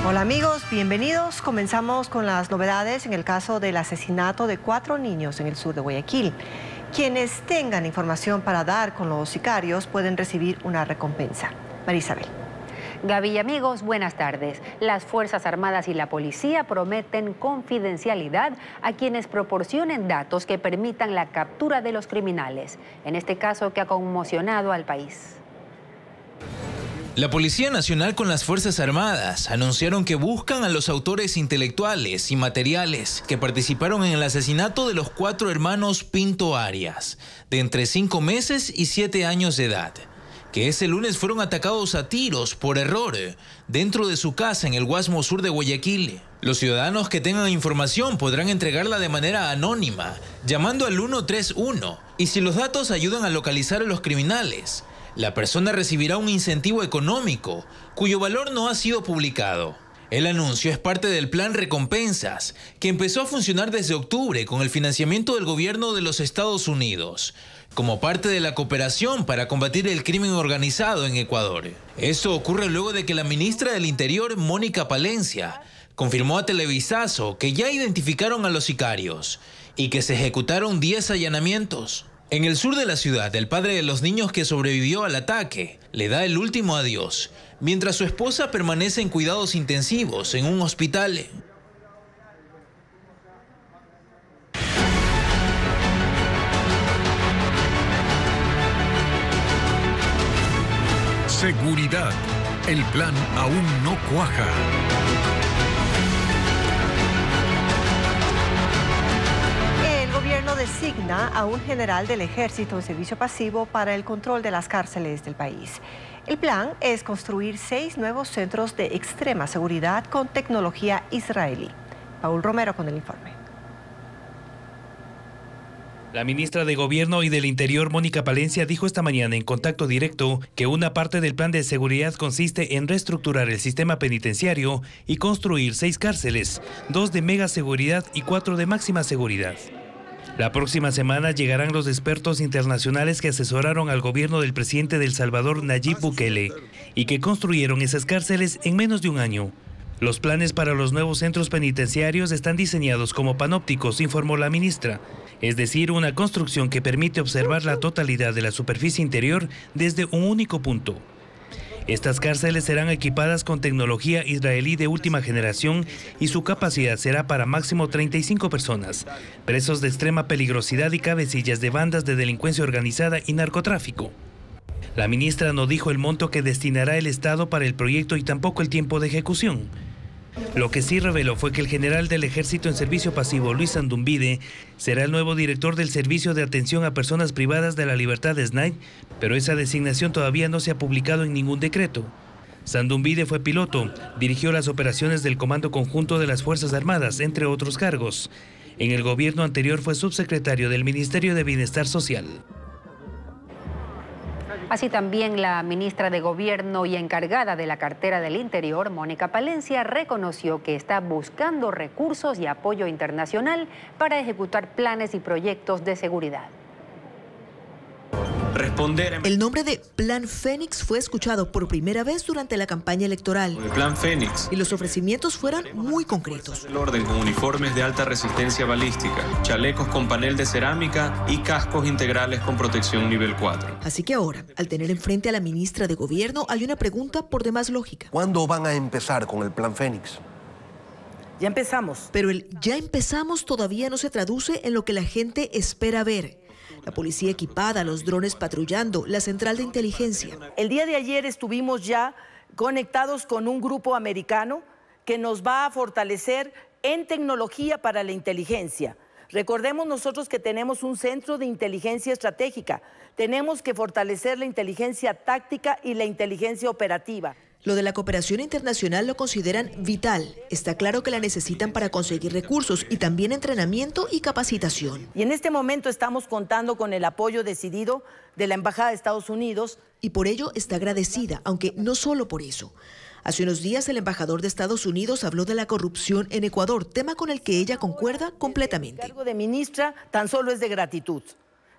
Hola amigos, bienvenidos. Comenzamos con las novedades en el caso del asesinato de 4 niños en el sur de Guayaquil. Quienes tengan información para dar con los sicarios pueden recibir una recompensa. María Isabel. Gaby y amigos, buenas tardes. Las Fuerzas Armadas y la Policía prometen confidencialidad a quienes proporcionen datos que permitan la captura de los criminales, en este caso que ha conmocionado al país. La Policía Nacional con las Fuerzas Armadas anunciaron que buscan a los autores intelectuales y materiales que participaron en el asesinato de los 4 hermanos Pinto Arias, de entre 5 meses y 7 años de edad, que ese lunes fueron atacados a tiros por error dentro de su casa en el Guasmo Sur de Guayaquil. Los ciudadanos que tengan información podrán entregarla de manera anónima, llamando al 131, y si los datos ayudan a localizar a los criminales, la persona recibirá un incentivo económico, cuyo valor no ha sido publicado. El anuncio es parte del plan Recompensas, que empezó a funcionar desde octubre con el financiamiento del gobierno de los Estados Unidos, como parte de la cooperación para combatir el crimen organizado en Ecuador. Esto ocurre luego de que la ministra del Interior, Mónica Palencia, confirmó a Televisazo que ya identificaron a los sicarios y que se ejecutaron 10 allanamientos. En el sur de la ciudad, el padre de los niños que sobrevivió al ataque le da el último adiós, mientras su esposa permanece en cuidados intensivos en un hospital. Seguridad. El plan aún no cuaja. El gobierno designa a un general del ejército en servicio pasivo para el control de las cárceles del país. El plan es construir 6 nuevos centros de extrema seguridad con tecnología israelí. Paul Romero con el informe. La ministra de Gobierno y del Interior, Mónica Palencia, dijo esta mañana en Contacto Directo que una parte del plan de seguridad consiste en reestructurar el sistema penitenciario y construir 6 cárceles, 2 de mega seguridad y 4 de máxima seguridad. La próxima semana llegarán los expertos internacionales que asesoraron al gobierno del presidente de El Salvador, Nayib Bukele, y que construyeron esas cárceles en menos de un año. Los planes para los nuevos centros penitenciarios están diseñados como panópticos, informó la ministra, es decir, una construcción que permite observar la totalidad de la superficie interior desde un único punto. Estas cárceles serán equipadas con tecnología israelí de última generación y su capacidad será para máximo 35 personas, presos de extrema peligrosidad y cabecillas de bandas de delincuencia organizada y narcotráfico. La ministra no dijo el monto que destinará el Estado para el proyecto y tampoco el tiempo de ejecución. Lo que sí reveló fue que el general del Ejército en servicio pasivo, Luis Sandumbide, será el nuevo director del Servicio de Atención a Personas Privadas de la Libertad de SNAI, pero esa designación todavía no se ha publicado en ningún decreto. Sandumbide fue piloto, dirigió las operaciones del Comando Conjunto de las Fuerzas Armadas, entre otros cargos. En el gobierno anterior fue subsecretario del Ministerio de Bienestar Social. Así también la ministra de Gobierno y encargada de la cartera del Interior, Mónica Palencia, reconoció que está buscando recursos y apoyo internacional para ejecutar planes y proyectos de seguridad. El nombre de Plan Fénix fue escuchado por primera vez durante la campaña electoral. El Plan Fénix. Y los ofrecimientos fueron muy concretos. El orden con uniformes de alta resistencia balística, chalecos con panel de cerámica y cascos integrales con protección nivel 4. Así que ahora, al tener enfrente a la ministra de Gobierno, hay una pregunta por demás lógica. ¿Cuándo van a empezar con el Plan Fénix? Ya empezamos. Pero el ya empezamos todavía no se traduce en lo que la gente espera ver. La policía equipada, los drones patrullando, la central de inteligencia. El día de ayer estuvimos ya conectados con un grupo americano que nos va a fortalecer en tecnología para la inteligencia. Recordemos nosotros que tenemos un centro de inteligencia estratégica. Tenemos que fortalecer la inteligencia táctica y la inteligencia operativa. Lo de la cooperación internacional lo consideran vital. Está claro que la necesitan para conseguir recursos y también entrenamiento y capacitación. Y en este momento estamos contando con el apoyo decidido de la Embajada de Estados Unidos. Y por ello está agradecida, aunque no solo por eso. Hace unos días el embajador de Estados Unidos habló de la corrupción en Ecuador, tema con el que ella concuerda completamente. El cargo de ministra tan solo es de gratitud.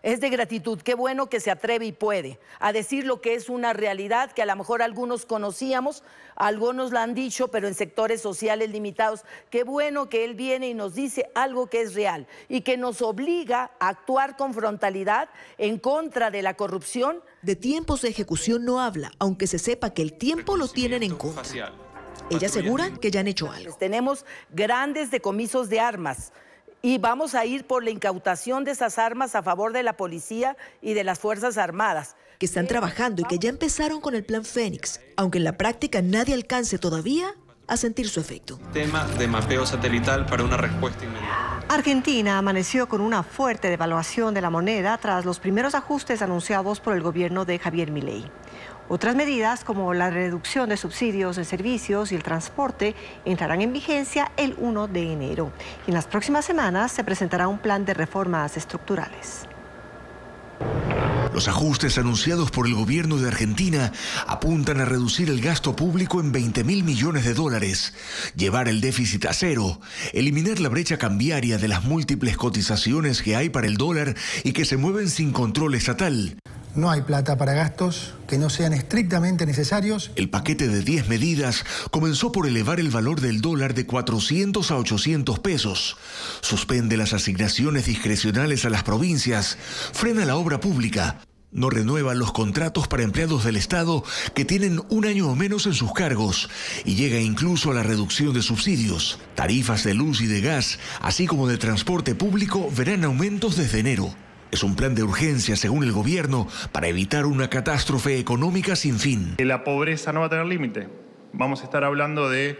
Es de gratitud, qué bueno que se atreve y puede a decir lo que es una realidad que a lo mejor algunos conocíamos, algunos la han dicho, pero en sectores sociales limitados. Qué bueno que él viene y nos dice algo que es real y que nos obliga a actuar con frontalidad en contra de la corrupción. De tiempos de ejecución no habla, aunque se sepa que el tiempo lo tienen en contra. Ella asegura que ya han hecho algo. Tenemos grandes decomisos de armas. Y vamos a ir por la incautación de esas armas a favor de la policía y de las Fuerzas Armadas. Que están trabajando y que ya empezaron con el Plan Fénix, aunque en la práctica nadie alcance todavía a sentir su efecto. Tema de mapeo satelital para una respuesta inmediata. Argentina amaneció con una fuerte devaluación de la moneda tras los primeros ajustes anunciados por el gobierno de Javier Milei. Otras medidas, como la reducción de subsidios de servicios y el transporte, entrarán en vigencia el 1 de enero. Y en las próximas semanas se presentará un plan de reformas estructurales. Los ajustes anunciados por el gobierno de Argentina apuntan a reducir el gasto público en $20.000 millones, llevar el déficit a cero, eliminar la brecha cambiaria de las múltiples cotizaciones que hay para el dólar y que se mueven sin control estatal. No hay plata para gastos que no sean estrictamente necesarios. El paquete de 10 medidas comenzó por elevar el valor del dólar de 400 a 800 pesos. Suspende las asignaciones discrecionales a las provincias. Frena la obra pública. No renueva los contratos para empleados del Estado que tienen 1 año o menos en sus cargos. Y llega incluso a la reducción de subsidios. Tarifas de luz y de gas, así como de transporte público, verán aumentos desde enero. Es un plan de urgencia, según el gobierno, para evitar una catástrofe económica sin fin. La pobreza no va a tener límite. Vamos a estar hablando de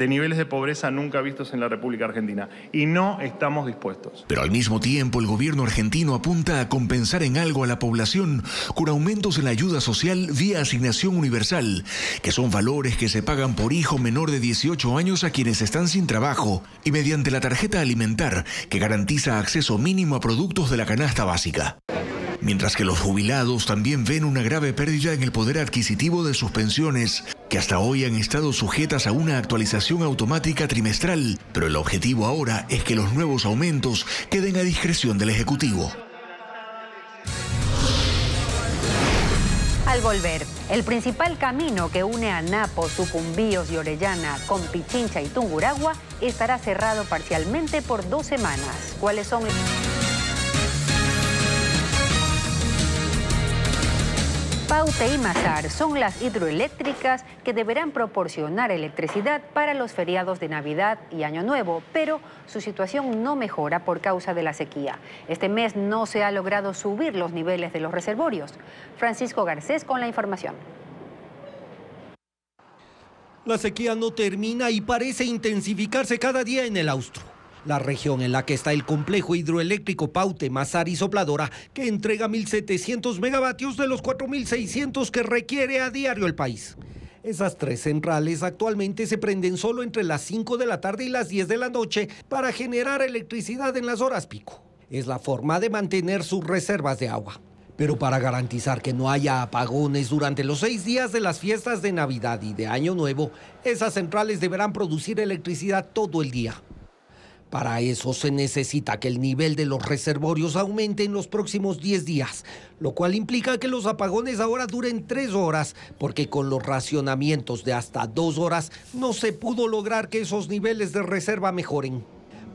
niveles de pobreza nunca vistos en la República Argentina. Y no estamos dispuestos. Pero al mismo tiempo, el gobierno argentino apunta a compensar en algo a la población con aumentos en la ayuda social vía asignación universal, que son valores que se pagan por hijo menor de 18 años a quienes están sin trabajo, y mediante la tarjeta alimentar, que garantiza acceso mínimo a productos de la canasta básica. Mientras que los jubilados también ven una grave pérdida en el poder adquisitivo de sus pensiones, que hasta hoy han estado sujetas a una actualización automática trimestral, pero el objetivo ahora es que los nuevos aumentos queden a discreción del Ejecutivo. Al volver, el principal camino que une a Napo, Sucumbíos y Orellana con Pichincha y Tungurahua estará cerrado parcialmente por 2 semanas. ¿Cuáles son? Paute y Mazar son las hidroeléctricas que deberán proporcionar electricidad para los feriados de Navidad y Año Nuevo, pero su situación no mejora por causa de la sequía. Este mes no se ha logrado subir los niveles de los reservorios. Francisco Garcés con la información. La sequía no termina y parece intensificarse cada día en el Austro. La región en la que está el complejo hidroeléctrico Paute, Mazar y Sopladora, que entrega 1.700 megavatios de los 4.600 que requiere a diario el país. Esas 3 centrales actualmente se prenden solo entre las 5 de la tarde y las 10 de la noche para generar electricidad en las horas pico. Es la forma de mantener sus reservas de agua. Pero para garantizar que no haya apagones durante los 6 días de las fiestas de Navidad y de Año Nuevo, esas centrales deberán producir electricidad todo el día. Para eso se necesita que el nivel de los reservorios aumente en los próximos 10 días, lo cual implica que los apagones ahora duren 3 horas, porque con los racionamientos de hasta 2 horas no se pudo lograr que esos niveles de reserva mejoren.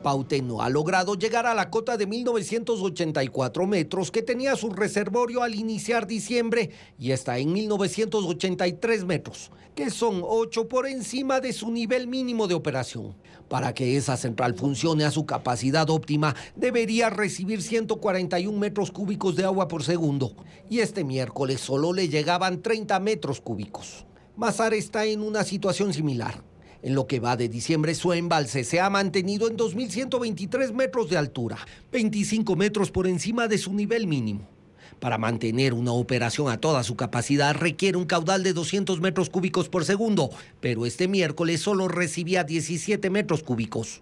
Paute no ha logrado llegar a la cota de 1.984 metros que tenía su reservorio al iniciar diciembre y está en 1.983 metros, que son 8 por encima de su nivel mínimo de operación. Para que esa central funcione a su capacidad óptima, debería recibir 141 metros cúbicos de agua por segundo, y este miércoles solo le llegaban 30 metros cúbicos. Mazar está en una situación similar. En lo que va de diciembre, su embalse se ha mantenido en 2.123 metros de altura, 25 metros por encima de su nivel mínimo. Para mantener una operación a toda su capacidad requiere un caudal de 200 metros cúbicos por segundo, pero este miércoles solo recibía 17 metros cúbicos.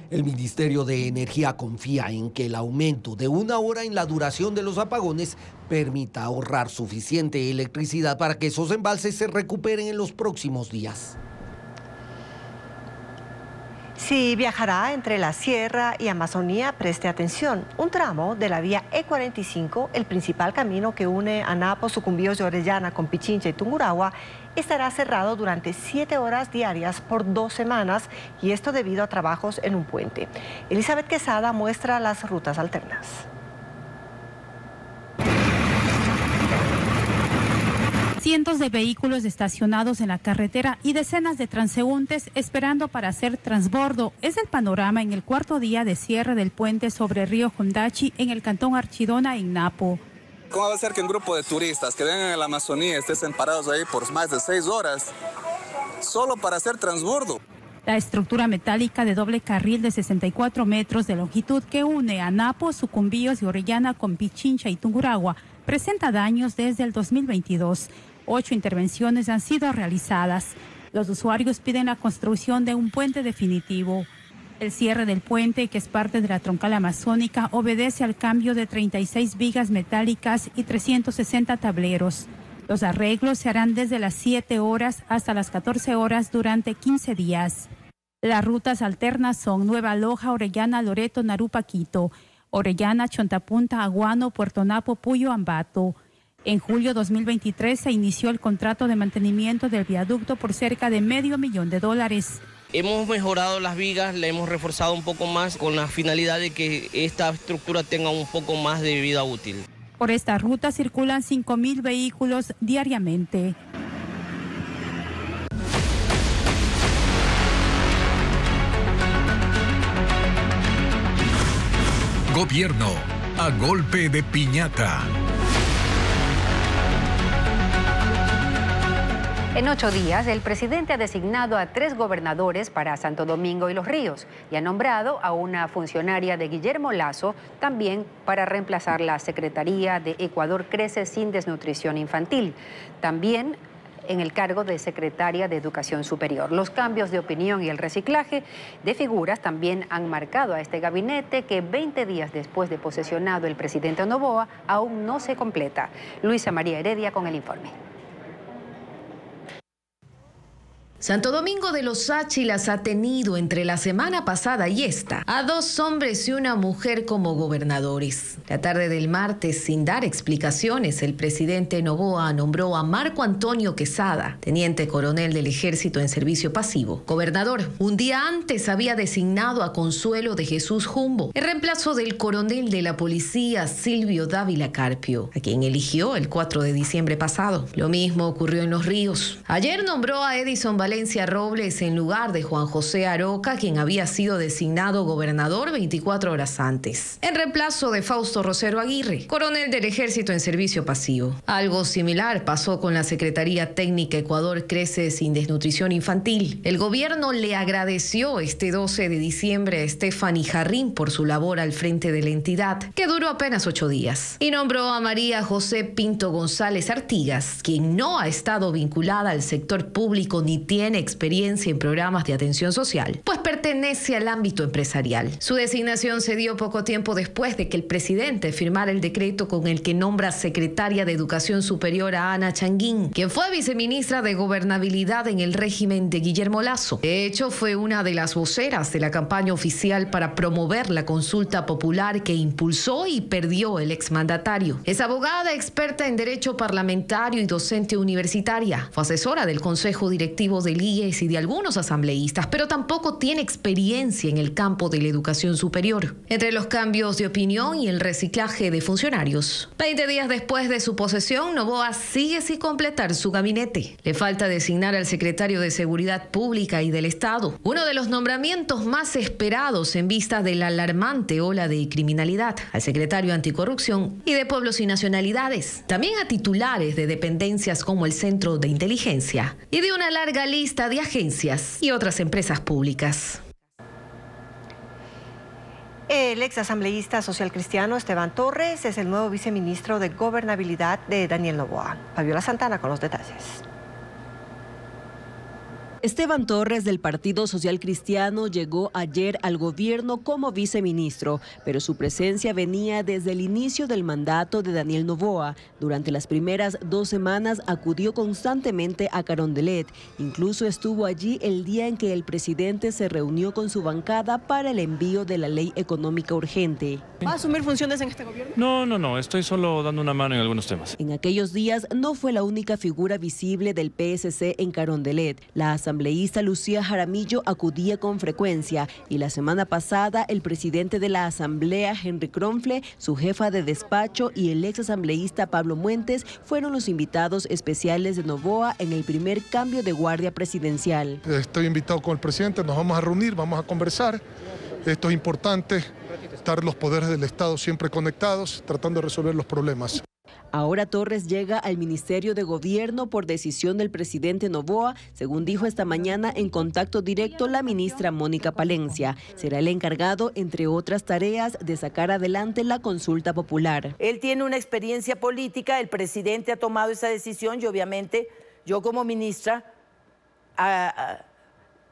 El Ministerio de Energía confía en que el aumento de 1 hora en la duración de los apagones permita ahorrar suficiente electricidad para que esos embalses se recuperen en los próximos días. Si viajará entre la Sierra y Amazonía, preste atención. Un tramo de la vía E45, el principal camino que une Anapo, Sucumbíos de Orellana con Pichincha y Tungurahua, estará cerrado durante 7 horas diarias por 2 semanas, y esto debido a trabajos en un puente. Elizabeth Quesada muestra las rutas alternas. Cientos de vehículos estacionados en la carretera y decenas de transeúntes esperando para hacer transbordo. Es el panorama en el 4º día de cierre del puente sobre el río Hondachi en el cantón Archidona, en Napo. ¿Cómo va a ser que un grupo de turistas que vengan a la Amazonía estén parados ahí por más de 6 horas solo para hacer transbordo? La estructura metálica de doble carril de 64 metros de longitud que une a Napo, Sucumbíos y Orellana con Pichincha y Tungurahua presenta daños desde el 2022. 8 intervenciones han sido realizadas. Los usuarios piden la construcción de un puente definitivo. El cierre del puente, que es parte de la troncal amazónica, obedece al cambio de 36 vigas metálicas y 360 tableros. Los arreglos se harán desde las 7 horas hasta las 14 horas durante 15 días. Las rutas alternas son Nueva Loja, Orellana, Loreto, Narupa, Quito, Orellana, Chontapunta, Aguano, Puerto Napo, Puyo, Ambato. En julio 2023 se inició el contrato de mantenimiento del viaducto por cerca de $500,000. Hemos mejorado las vigas, le hemos reforzado un poco más con la finalidad de que esta estructura tenga un poco más de vida útil. Por esta ruta circulan 5.000 vehículos diariamente. Gobierno a golpe de piñata. En 8 días, el presidente ha designado a 3 gobernadores para Santo Domingo y Los Ríos y ha nombrado a una funcionaria de Guillermo Lasso también para reemplazar la Secretaría de Ecuador Crece sin Desnutrición Infantil. También en el cargo de secretaria de Educación Superior. Los cambios de opinión y el reciclaje de figuras también han marcado a este gabinete que 20 días después de posesionado el presidente Noboa aún no se completa. Luisa María Heredia con el informe. Santo Domingo de los Áchilas ha tenido entre la semana pasada y esta a 2 hombres y una mujer como gobernadores. La tarde del martes, sin dar explicaciones, el presidente Noboa nombró a Marco Antonio Quesada, teniente coronel del Ejército en servicio pasivo, gobernador. Un día antes había designado a Consuelo de Jesús Jumbo, en reemplazo del coronel de la policía Silvio Dávila Carpio, a quien eligió el 4 de diciembre pasado. Lo mismo ocurrió en Los Ríos. Ayer nombró a Edison Valencia Robles en lugar de Juan José Aroca, quien había sido designado gobernador 24 horas antes, en reemplazo de Fausto Rosero Aguirre, coronel del Ejército en servicio pasivo. Algo similar pasó con la Secretaría Técnica Ecuador Crece sin Desnutrición Infantil. El gobierno le agradeció este 12 de diciembre a Stephanie Jarrín por su labor al frente de la entidad, que duró apenas 8 días, y nombró a María José Pinto González Artigas, quien no ha estado vinculada al sector público ni tiene experiencia en programas de atención social, pues pertenece al ámbito empresarial. Su designación se dio poco tiempo después de que el presidente firmara el decreto con el que nombra secretaria de Educación Superior a Ana Changuín, quien fue viceministra de Gobernabilidad en el régimen de Guillermo Lasso. De hecho, fue una de las voceras de la campaña oficial para promover la consulta popular que impulsó y perdió el exmandatario. Es abogada experta en derecho parlamentario y docente universitaria. Fue asesora del Consejo Directivo del IES y de algunos asambleístas, pero tampoco tiene experiencia en el campo de la educación superior. Entre los cambios de opinión y el reciclaje de funcionarios, 20 días después de su posesión, Noboa sigue sin completar su gabinete. Le falta designar al secretario de Seguridad Pública y del Estado, uno de los nombramientos más esperados en vista de la alarmante ola de criminalidad, al secretario Anticorrupción y de Pueblos y Nacionalidades, también a titulares de dependencias como el Centro de Inteligencia y de una larga lista de agencias y otras empresas públicas. El ex asambleísta social cristiano Esteban Torres es el nuevo viceministro de Gobernabilidad de Daniel Noboa. Fabiola Santana con los detalles. Esteban Torres del Partido Social Cristiano llegó ayer al gobierno como viceministro, pero su presencia venía desde el inicio del mandato de Daniel Noboa. Durante las primeras 2 semanas acudió constantemente a Carondelet. Incluso estuvo allí el día en que el presidente se reunió con su bancada para el envío de la ley económica urgente. ¿Va a asumir funciones en este gobierno? No, estoy solo dando una mano en algunos temas. En aquellos días no fue la única figura visible del PSC en Carondelet. La asambleísta Lucía Jaramillo acudía con frecuencia y la semana pasada el presidente de la asamblea, Henry Kronfle, su jefa de despacho y el ex asambleísta Pablo Muentes fueron los invitados especiales de Noboa en el primer cambio de guardia presidencial. Estoy invitado con el presidente, nos vamos a reunir, vamos a conversar. Esto es importante, estar los poderes del Estado siempre conectados, tratando de resolver los problemas. Ahora Torres llega al Ministerio de Gobierno por decisión del presidente Noboa, según dijo esta mañana en contacto directo la ministra Mónica Palencia. Será el encargado, entre otras tareas, de sacar adelante la consulta popular. Él tiene una experiencia política, el presidente ha tomado esa decisión y obviamente yo como ministra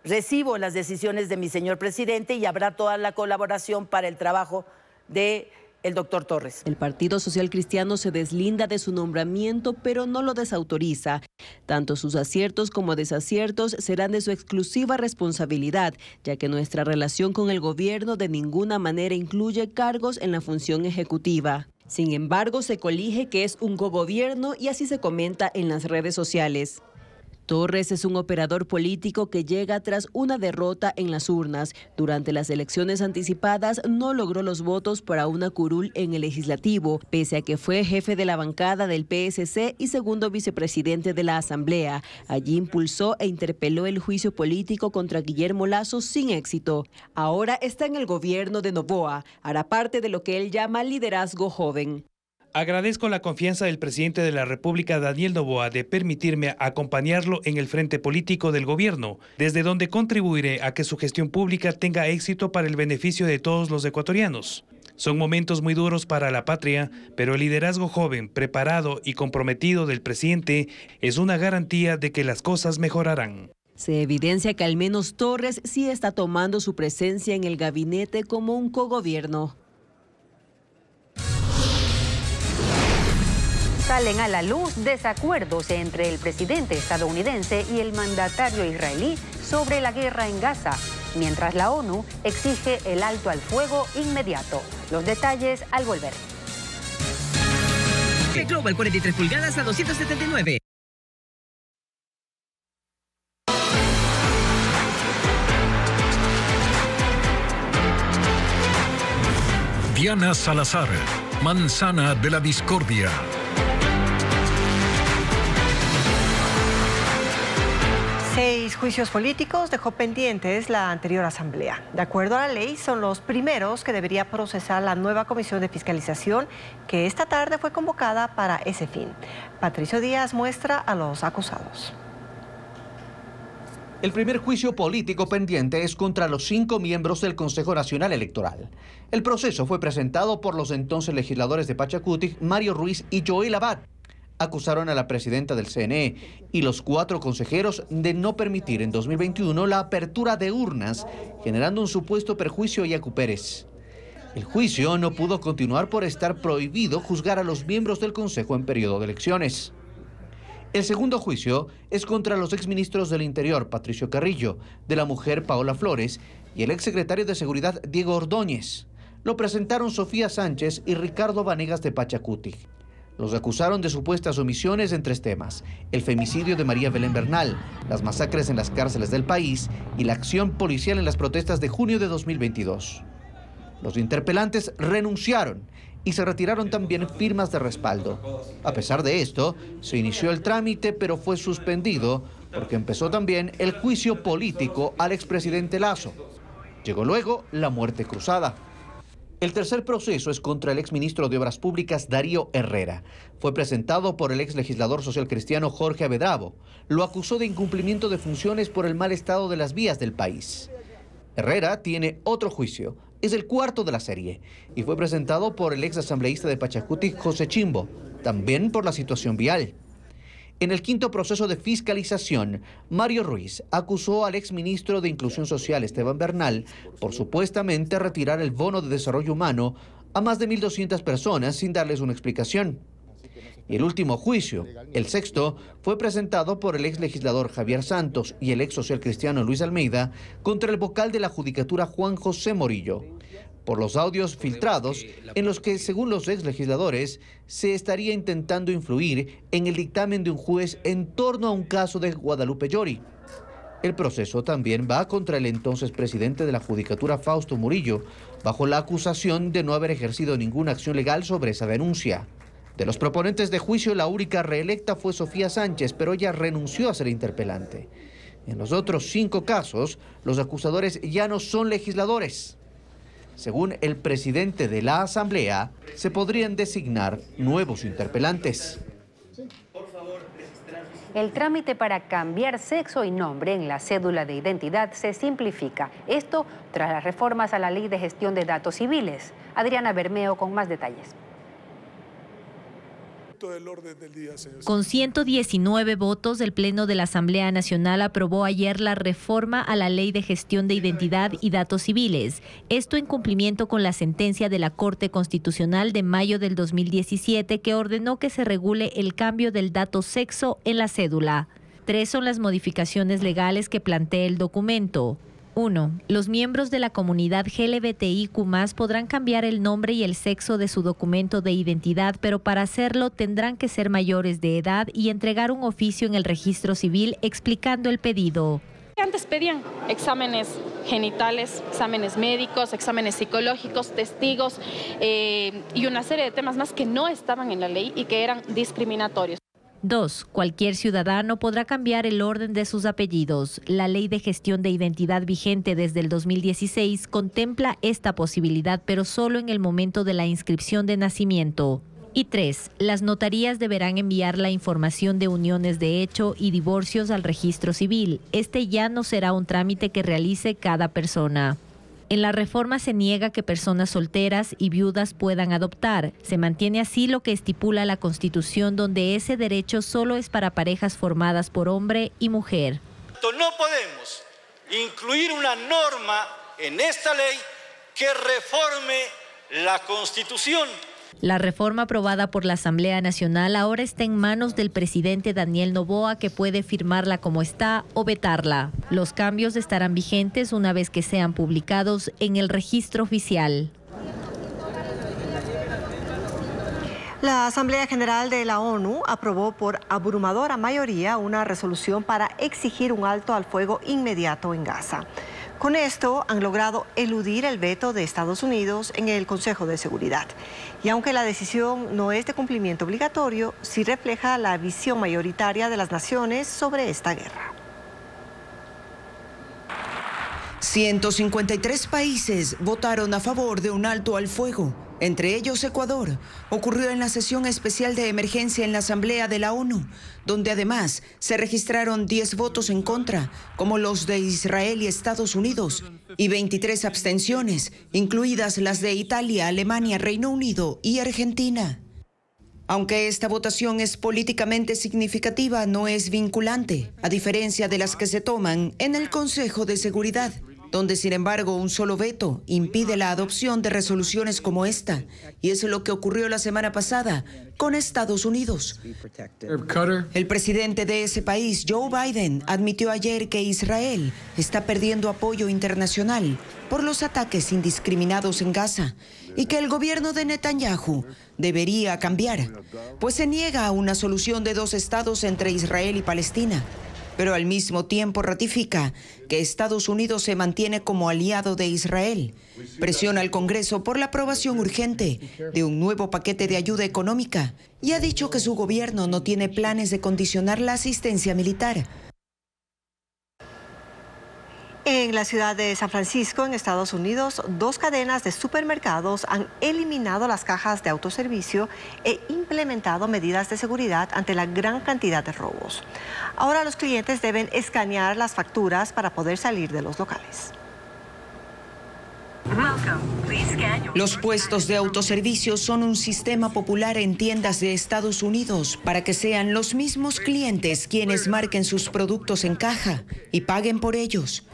recibo las decisiones de mi señor presidente y habrá toda la colaboración para el trabajo de el doctor Torres. El Partido Social Cristiano se deslinda de su nombramiento, pero no lo desautoriza. Tanto sus aciertos como desaciertos serán de su exclusiva responsabilidad, ya que nuestra relación con el gobierno de ninguna manera incluye cargos en la función ejecutiva. Sin embargo, se colige que es un cogobierno y así se comenta en las redes sociales. Torres es un operador político que llega tras una derrota en las urnas. Durante las elecciones anticipadas no logró los votos para una curul en el legislativo, pese a que fue jefe de la bancada del PSC y segundo vicepresidente de la Asamblea. Allí impulsó e interpeló el juicio político contra Guillermo Lasso sin éxito. Ahora está en el gobierno de Noboa. Hará parte de lo que él llama liderazgo joven. Agradezco la confianza del presidente de la República, Daniel Noboa, de permitirme acompañarlo en el frente político del gobierno, desde donde contribuiré a que su gestión pública tenga éxito para el beneficio de todos los ecuatorianos. Son momentos muy duros para la patria, pero el liderazgo joven, preparado y comprometido del presidente es una garantía de que las cosas mejorarán. Se evidencia que al menos Torres sí está tomando su presencia en el gabinete como un cogobierno. Salen a la luz desacuerdos entre el presidente estadounidense y el mandatario israelí sobre la guerra en Gaza, mientras la ONU exige el alto al fuego inmediato. Los detalles al volver. Global 43 pulgadas a $279. Diana Salazar, manzana de la discordia. Seis juicios políticos dejó pendientes la anterior asamblea. De acuerdo a la ley, son los primeros que debería procesar la nueva comisión de fiscalización que esta tarde fue convocada para ese fin. Patricio Díaz muestra a los acusados. El primer juicio político pendiente es contra los 5 miembros del Consejo Nacional Electoral. El proceso fue presentado por los entonces legisladores de Pachacutic, Mario Ruiz y Joel Abad. Acusaron a la presidenta del CNE y los 4 consejeros de no permitir en 2021 la apertura de urnas, generando un supuesto perjuicio a Yacu Pérez. El juicio no pudo continuar por estar prohibido juzgar a los miembros del Consejo en periodo de elecciones. El segundo juicio es contra los exministros del Interior, Patricio Carrillo, de la Mujer, Paola Flores, y el exsecretario de Seguridad, Diego Ordóñez. Lo presentaron Sofía Sánchez y Ricardo Vanegas de Pachacutic. Los acusaron de supuestas omisiones en 3 temas: el femicidio de María Belén Bernal, las masacres en las cárceles del país y la acción policial en las protestas de junio de 2022. Los interpelantes renunciaron y se retiraron también firmas de respaldo. A pesar de esto, se inició el trámite, pero fue suspendido porque empezó también el juicio político al expresidente Lasso. Llegó luego la muerte cruzada. El tercer proceso es contra el exministro de Obras Públicas Darío Herrera. Fue presentado por el exlegislador social cristiano Jorge Abedrabo. Lo acusó de incumplimiento de funciones por el mal estado de las vías del país. Herrera tiene otro juicio. Es el 4º de la serie y fue presentado por el ex asambleísta de Pachacutic, José Chimbo, también por la situación vial. En el quinto proceso de fiscalización, Mario Ruiz acusó al exministro de Inclusión Social, Esteban Bernal, por supuestamente retirar el bono de desarrollo humano a más de 1.200 personas sin darles una explicación. Y el último juicio, el sexto, fue presentado por el ex legislador Javier Santos y el ex social cristiano Luis Almeida contra el vocal de la Judicatura Juan José Morillo, por los audios filtrados en los que, según los ex legisladores, se estaría intentando influir en el dictamen de un juez en torno a un caso de Guadalupe Llori. El proceso también va contra el entonces presidente de la Judicatura, Fausto Murillo, bajo la acusación de no haber ejercido ninguna acción legal sobre esa denuncia. De los proponentes de juicio, la única reelecta fue Sofía Sánchez, pero ella renunció a ser interpelante. En los otros 5 casos, los acusadores ya no son legisladores. Según el presidente de la Asamblea, se podrían designar nuevos interpelantes. El trámite para cambiar sexo y nombre en la cédula de identidad se simplifica. Esto tras las reformas a la Ley de Gestión de Datos Civiles. Adriana Bermeo con más detalles. Con 119 votos, el Pleno de la Asamblea Nacional aprobó ayer la reforma a la Ley de Gestión de Identidad y Datos Civiles. Esto en cumplimiento con la sentencia de la Corte Constitucional de mayo del 2017 que ordenó que se regule el cambio del dato sexo en la cédula. 3 son las modificaciones legales que plantea el documento. 1. Los miembros de la comunidad LGBTIQ+ podrán cambiar el nombre y el sexo de su documento de identidad, pero para hacerlo tendrán que ser mayores de edad y entregar un oficio en el registro civil explicando el pedido. Antes pedían exámenes genitales, exámenes médicos, exámenes psicológicos, testigos y una serie de temas más que no estaban en la ley y que eran discriminatorios. 2. Cualquier ciudadano podrá cambiar el orden de sus apellidos. La Ley de Gestión de Identidad vigente desde el 2016 contempla esta posibilidad, pero solo en el momento de la inscripción de nacimiento. Y 3. Las notarías deberán enviar la información de uniones de hecho y divorcios al registro civil. Este ya no será un trámite que realice cada persona. En la reforma se niega que personas solteras y viudas puedan adoptar. Se mantiene así lo que estipula la Constitución, donde ese derecho solo es para parejas formadas por hombre y mujer. No podemos incluir una norma en esta ley que reforme la Constitución. La reforma aprobada por la Asamblea Nacional ahora está en manos del presidente Daniel Noboa, que puede firmarla como está o vetarla. Los cambios estarán vigentes una vez que sean publicados en el registro oficial. La Asamblea General de la ONU aprobó por abrumadora mayoría una resolución para exigir un alto al fuego inmediato en Gaza. Con esto han logrado eludir el veto de Estados Unidos en el Consejo de Seguridad. Y aunque la decisión no es de cumplimiento obligatorio, sí refleja la visión mayoritaria de las naciones sobre esta guerra. 153 países votaron a favor de un alto al fuego, entre ellos Ecuador. Ocurrió en la sesión especial de emergencia en la Asamblea de la ONU, donde además se registraron 10 votos en contra, como los de Israel y Estados Unidos, y 23 abstenciones, incluidas las de Italia, Alemania, Reino Unido y Argentina. Aunque esta votación es políticamente significativa, no es vinculante, a diferencia de las que se toman en el Consejo de Seguridad, donde sin embargo un solo veto impide la adopción de resoluciones como esta, y eso es lo que ocurrió la semana pasada con Estados Unidos. El presidente de ese país, Joe Biden, admitió ayer que Israel está perdiendo apoyo internacional por los ataques indiscriminados en Gaza y que el gobierno de Netanyahu debería cambiar, pues se niega a una solución de 2 estados entre Israel y Palestina, pero al mismo tiempo ratifica que Estados Unidos se mantiene como aliado de Israel. Presiona al Congreso por la aprobación urgente de un nuevo paquete de ayuda económica y ha dicho que su gobierno no tiene planes de condicionar la asistencia militar. En la ciudad de San Francisco, en Estados Unidos, 2 cadenas de supermercados han eliminado las cajas de autoservicio e implementado medidas de seguridad ante la gran cantidad de robos. Ahora los clientes deben escanear las facturas para poder salir de los locales. Los puestos de autoservicio son un sistema popular en tiendas de Estados Unidos para que sean los mismos clientes quienes marquen sus productos en caja y paguen por ellos.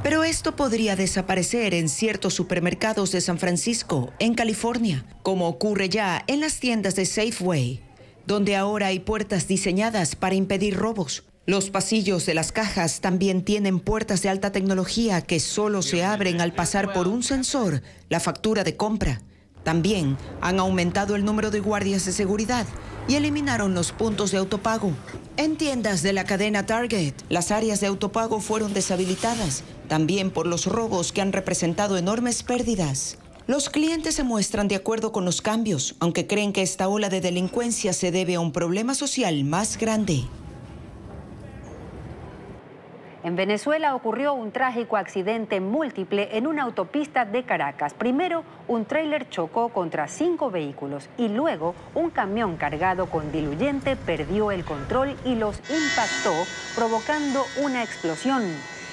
Pero esto podría desaparecer en ciertos supermercados de San Francisco, en California, como ocurre ya en las tiendas de Safeway, donde ahora hay puertas diseñadas para impedir robos. Los pasillos de las cajas también tienen puertas de alta tecnología que solo se abren al pasar por un sensor la factura de compra. También han aumentado el número de guardias de seguridad y eliminaron los puntos de autopago. En tiendas de la cadena Target, las áreas de autopago fueron deshabilitadas, también por los robos que han representado enormes pérdidas. Los clientes se muestran de acuerdo con los cambios, aunque creen que esta ola de delincuencia se debe a un problema social más grande. En Venezuela ocurrió un trágico accidente múltiple en una autopista de Caracas. Primero, un tráiler chocó contra 5 vehículos y luego un camión cargado con diluyente perdió el control y los impactó, provocando una explosión.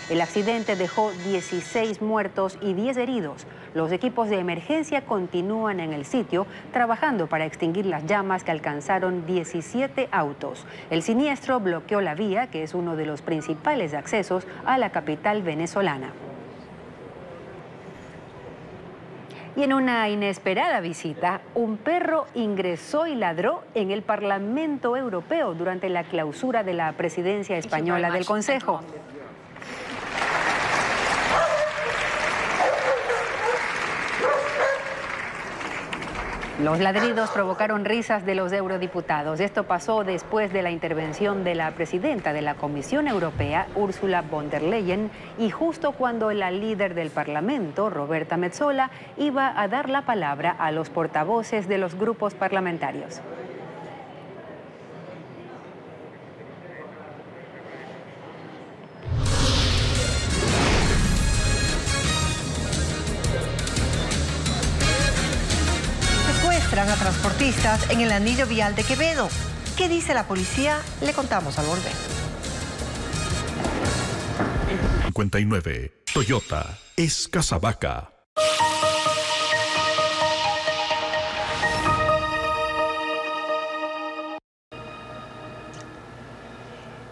El accidente dejó 16 muertos y 10 heridos. Los equipos de emergencia continúan en el sitio trabajando para extinguir las llamas que alcanzaron 17 autos. El siniestro bloqueó la vía, que es uno de los principales accesos a la capital venezolana. Y en una inesperada visita, un perro ingresó y ladró en el Parlamento Europeo durante la clausura de la presidencia española del Consejo. Los ladridos provocaron risas de los eurodiputados. Esto pasó después de la intervención de la presidenta de la Comisión Europea, Ursula von der Leyen, y justo cuando la líder del Parlamento, Roberta Metsola, iba a dar la palabra a los portavoces de los grupos parlamentarios. A transportistas en el anillo vial de Quevedo. ¿Qué dice la policía? Le contamos al volver. 59. Toyota es Casavaca.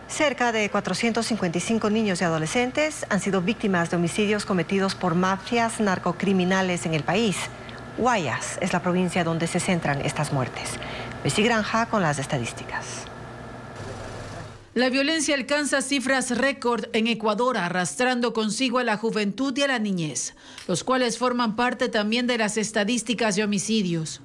Cerca de 455 niños y adolescentes han sido víctimas de homicidios cometidos por mafias narcocriminales en el país. Guayas es la provincia donde se centran estas muertes. Bessie Granja con las estadísticas. La violencia alcanza cifras récord en Ecuador, arrastrando consigo a la juventud y a la niñez, los cuales forman parte también de las estadísticas de homicidios.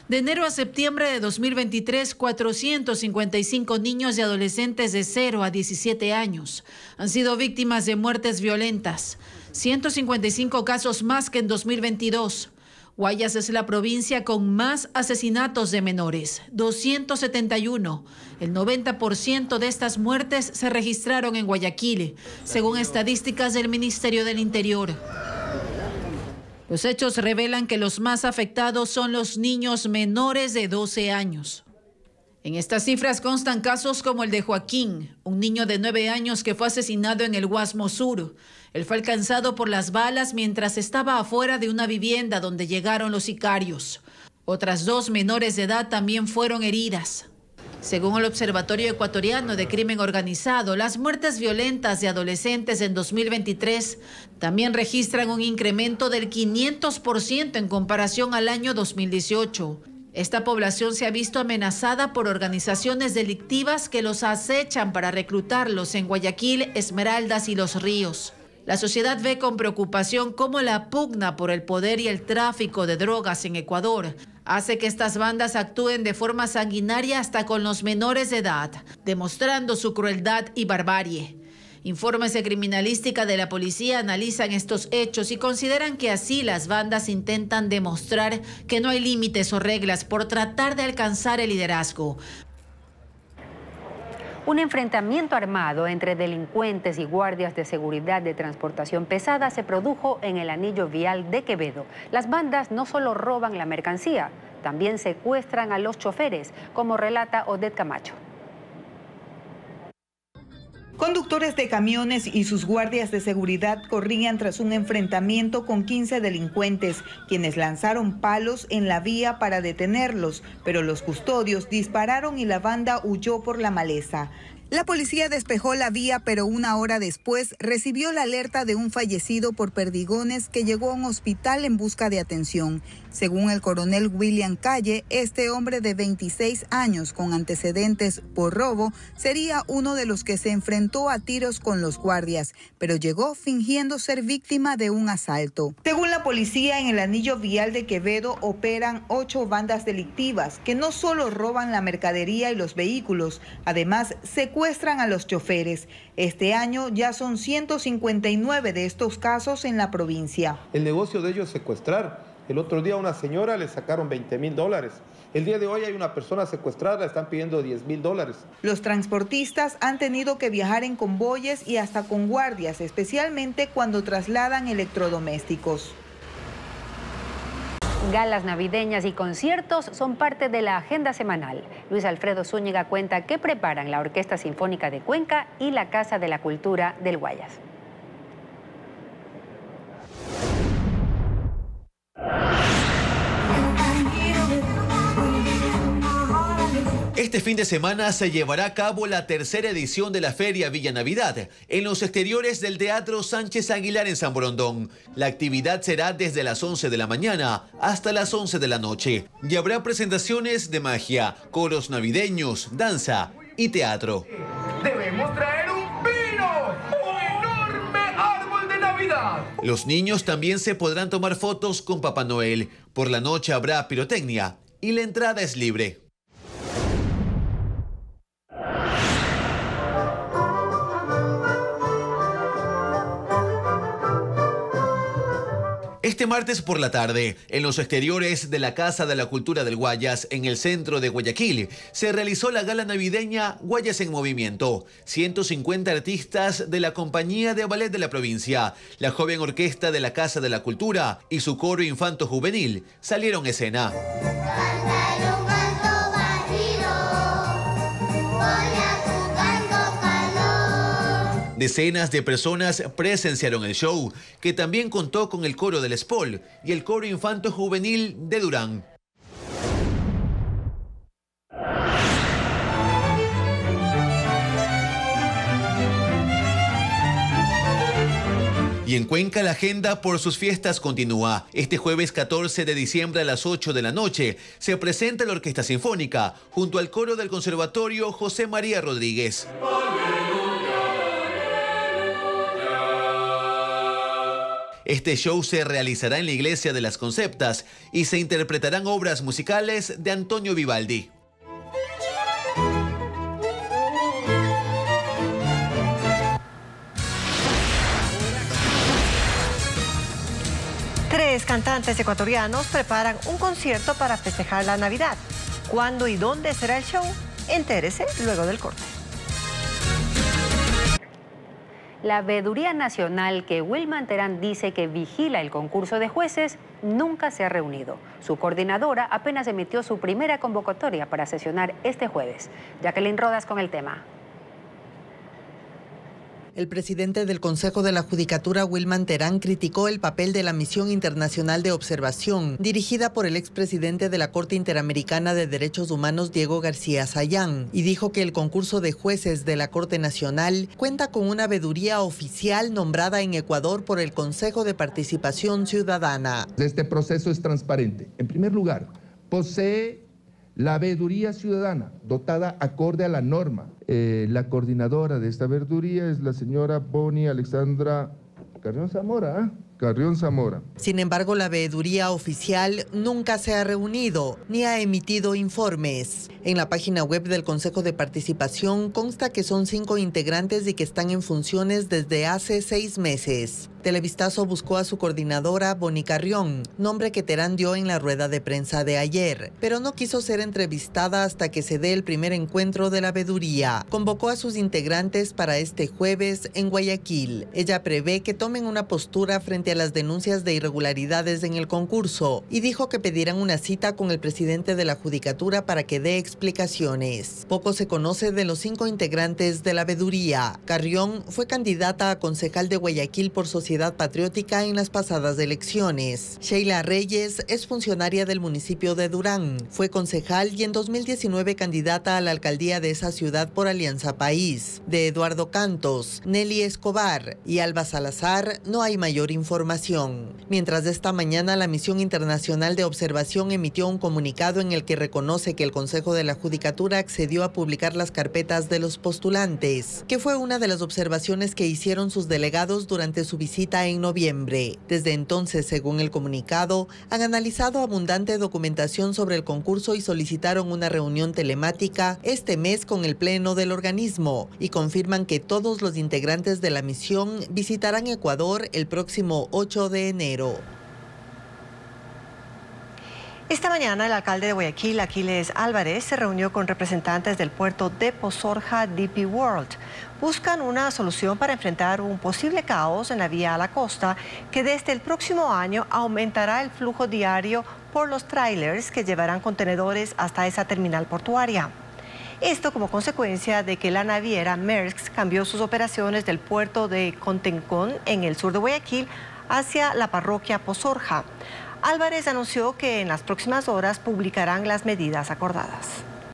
De enero a septiembre de 2023, 455 niños y adolescentes de 0 a 17 años han sido víctimas de muertes violentas, 155 casos más que en 2022. Guayas es la provincia con más asesinatos de menores, 271. El 90% de estas muertes se registraron en Guayaquil, según estadísticas del Ministerio del Interior. Los hechos revelan que los más afectados son los niños menores de 12 años. En estas cifras constan casos como el de Joaquín, un niño de 9 años que fue asesinado en el Guasmo Sur. Él fue alcanzado por las balas mientras estaba afuera de una vivienda donde llegaron los sicarios. Otras 2 menores de edad también fueron heridas. Según el Observatorio Ecuatoriano de Crimen Organizado, las muertes violentas de adolescentes en 2023 también registran un incremento del 500% en comparación al año 2018. Esta población se ha visto amenazada por organizaciones delictivas que los acechan para reclutarlos en Guayaquil, Esmeraldas y Los Ríos. La sociedad ve con preocupación cómo la pugna por el poder y el tráfico de drogas en Ecuador hace que estas bandas actúen de forma sanguinaria hasta con los menores de edad, demostrando su crueldad y barbarie. Informes de criminalística de la policía analizan estos hechos y consideran que así las bandas intentan demostrar que no hay límites o reglas por tratar de alcanzar el liderazgo. Un enfrentamiento armado entre delincuentes y guardias de seguridad de transportación pesada se produjo en el anillo vial de Quevedo. Las bandas no solo roban la mercancía, también secuestran a los choferes, como relata Odette Camacho. Conductores de camiones y sus guardias de seguridad corrían tras un enfrentamiento con 15 delincuentes, quienes lanzaron palos en la vía para detenerlos, pero los custodios dispararon y la banda huyó por la maleza. La policía despejó la vía, pero una hora después recibió la alerta de un fallecido por perdigones que llegó a un hospital en busca de atención. Según el coronel William Calle, este hombre de 26 años con antecedentes por robo sería uno de los que se enfrentó a tiros con los guardias, pero llegó fingiendo ser víctima de un asalto. Según la policía, en el anillo vial de Quevedo operan 8 bandas delictivas que no solo roban la mercadería y los vehículos, además secuestran a los choferes. Este año ya son 159 de estos casos en la provincia. El negocio de ellos es secuestrar. El otro día a una señora le sacaron $20,000. El día de hoy hay una persona secuestrada, le están pidiendo $10,000. Los transportistas han tenido que viajar en convoyes y hasta con guardias, especialmente cuando trasladan electrodomésticos. Galas navideñas y conciertos son parte de la agenda semanal. Luis Alfredo Zúñiga cuenta qué preparan la Orquesta Sinfónica de Cuenca y la Casa de la Cultura del Guayas. Este fin de semana se llevará a cabo la tercera edición de la Feria Villa Navidad en los exteriores del Teatro Sánchez Aguilar en San Borondón. La actividad será desde las 11 de la mañana hasta las 11 de la noche y habrá presentaciones de magia, coros navideños, danza y teatro. Debemos traer un pino, un enorme árbol de Navidad. Los niños también se podrán tomar fotos con Papá Noel. Por la noche habrá pirotecnia y la entrada es libre. Este martes por la tarde, en los exteriores de la Casa de la Cultura del Guayas, en el centro de Guayaquil, se realizó la gala navideña Guayas en Movimiento. 150 artistas de la Compañía de Ballet de la provincia, la joven orquesta de la Casa de la Cultura y su coro infanto-juvenil salieron a escena. Decenas de personas presenciaron el show, que también contó con el coro del Espol y el coro infanto-juvenil de Durán. Y en Cuenca la agenda por sus fiestas continúa. Este jueves 14 de diciembre a las 8 de la noche se presenta la Orquesta Sinfónica junto al coro del Conservatorio José María Rodríguez. Este show se realizará en la Iglesia de las Conceptas y se interpretarán obras musicales de Antonio Vivaldi. Tres cantantes ecuatorianos preparan un concierto para festejar la Navidad. ¿Cuándo y dónde será el show? Entérese luego del corte. La Veeduría Nacional que Wilman Terán dice que vigila el concurso de jueces nunca se ha reunido. Su coordinadora apenas emitió su primera convocatoria para sesionar este jueves. Jacqueline Rodas con el tema. El presidente del Consejo de la Judicatura, Wilman Terán, criticó el papel de la Misión Internacional de Observación, dirigida por el expresidente de la Corte Interamericana de Derechos Humanos, Diego García Sayán, y dijo que el concurso de jueces de la Corte Nacional cuenta con una veeduría oficial nombrada en Ecuador por el Consejo de Participación Ciudadana. Este proceso es transparente. En primer lugar, posee la veeduría ciudadana, dotada acorde a la norma. La coordinadora de esta veeduría es la señora Bonnie Alexandra Carrión Zamora. Carrión Zamora. Sin embargo, la veeduría oficial nunca se ha reunido ni ha emitido informes. En la página web del Consejo de Participación consta que son 5 integrantes y que están en funciones desde hace 6 meses. Televistazo buscó a su coordinadora, Bonnie Carrión, nombre que Terán dio en la rueda de prensa de ayer, pero no quiso ser entrevistada hasta que se dé el primer encuentro de la veeduría. Convocó a sus integrantes para este jueves en Guayaquil. Ella prevé que tomen una postura frente a las denuncias de irregularidades en el concurso y dijo que pedirán una cita con el presidente de la Judicatura para que dé explicaciones. Poco se conoce de los 5 integrantes de la veeduría. Carrión fue candidata a concejal de Guayaquil por Sociedad Patriótica en las pasadas elecciones. Sheila Reyes es funcionaria del municipio de Durán. Fue concejal y en 2019 candidata a la alcaldía de esa ciudad por Alianza País. De Eduardo Cantos, Nelly Escobar y Alba Salazar no hay mayor información. Mientras esta mañana la Misión Internacional de Observación emitió un comunicado en el que reconoce que el Consejo de la Judicatura accedió a publicar las carpetas de los postulantes, que fue una de las observaciones que hicieron sus delegados durante su visita en noviembre. Desde entonces, según el comunicado, han analizado abundante documentación sobre el concurso y solicitaron una reunión telemática este mes con el pleno del organismo y confirman que todos los integrantes de la misión visitarán Ecuador el próximo 8 de enero. Esta mañana el alcalde de Guayaquil, Aquiles Álvarez, se reunió con representantes del puerto de Pozorja DP World. Buscan una solución para enfrentar un posible caos en la vía a la costa que desde el próximo año aumentará el flujo diario por los trailers que llevarán contenedores hasta esa terminal portuaria. Esto como consecuencia de que la naviera Maersk cambió sus operaciones del puerto de Contencón en el sur de Guayaquil hacia la parroquia Pozorja. Álvarez anunció que en las próximas horas publicarán las medidas acordadas.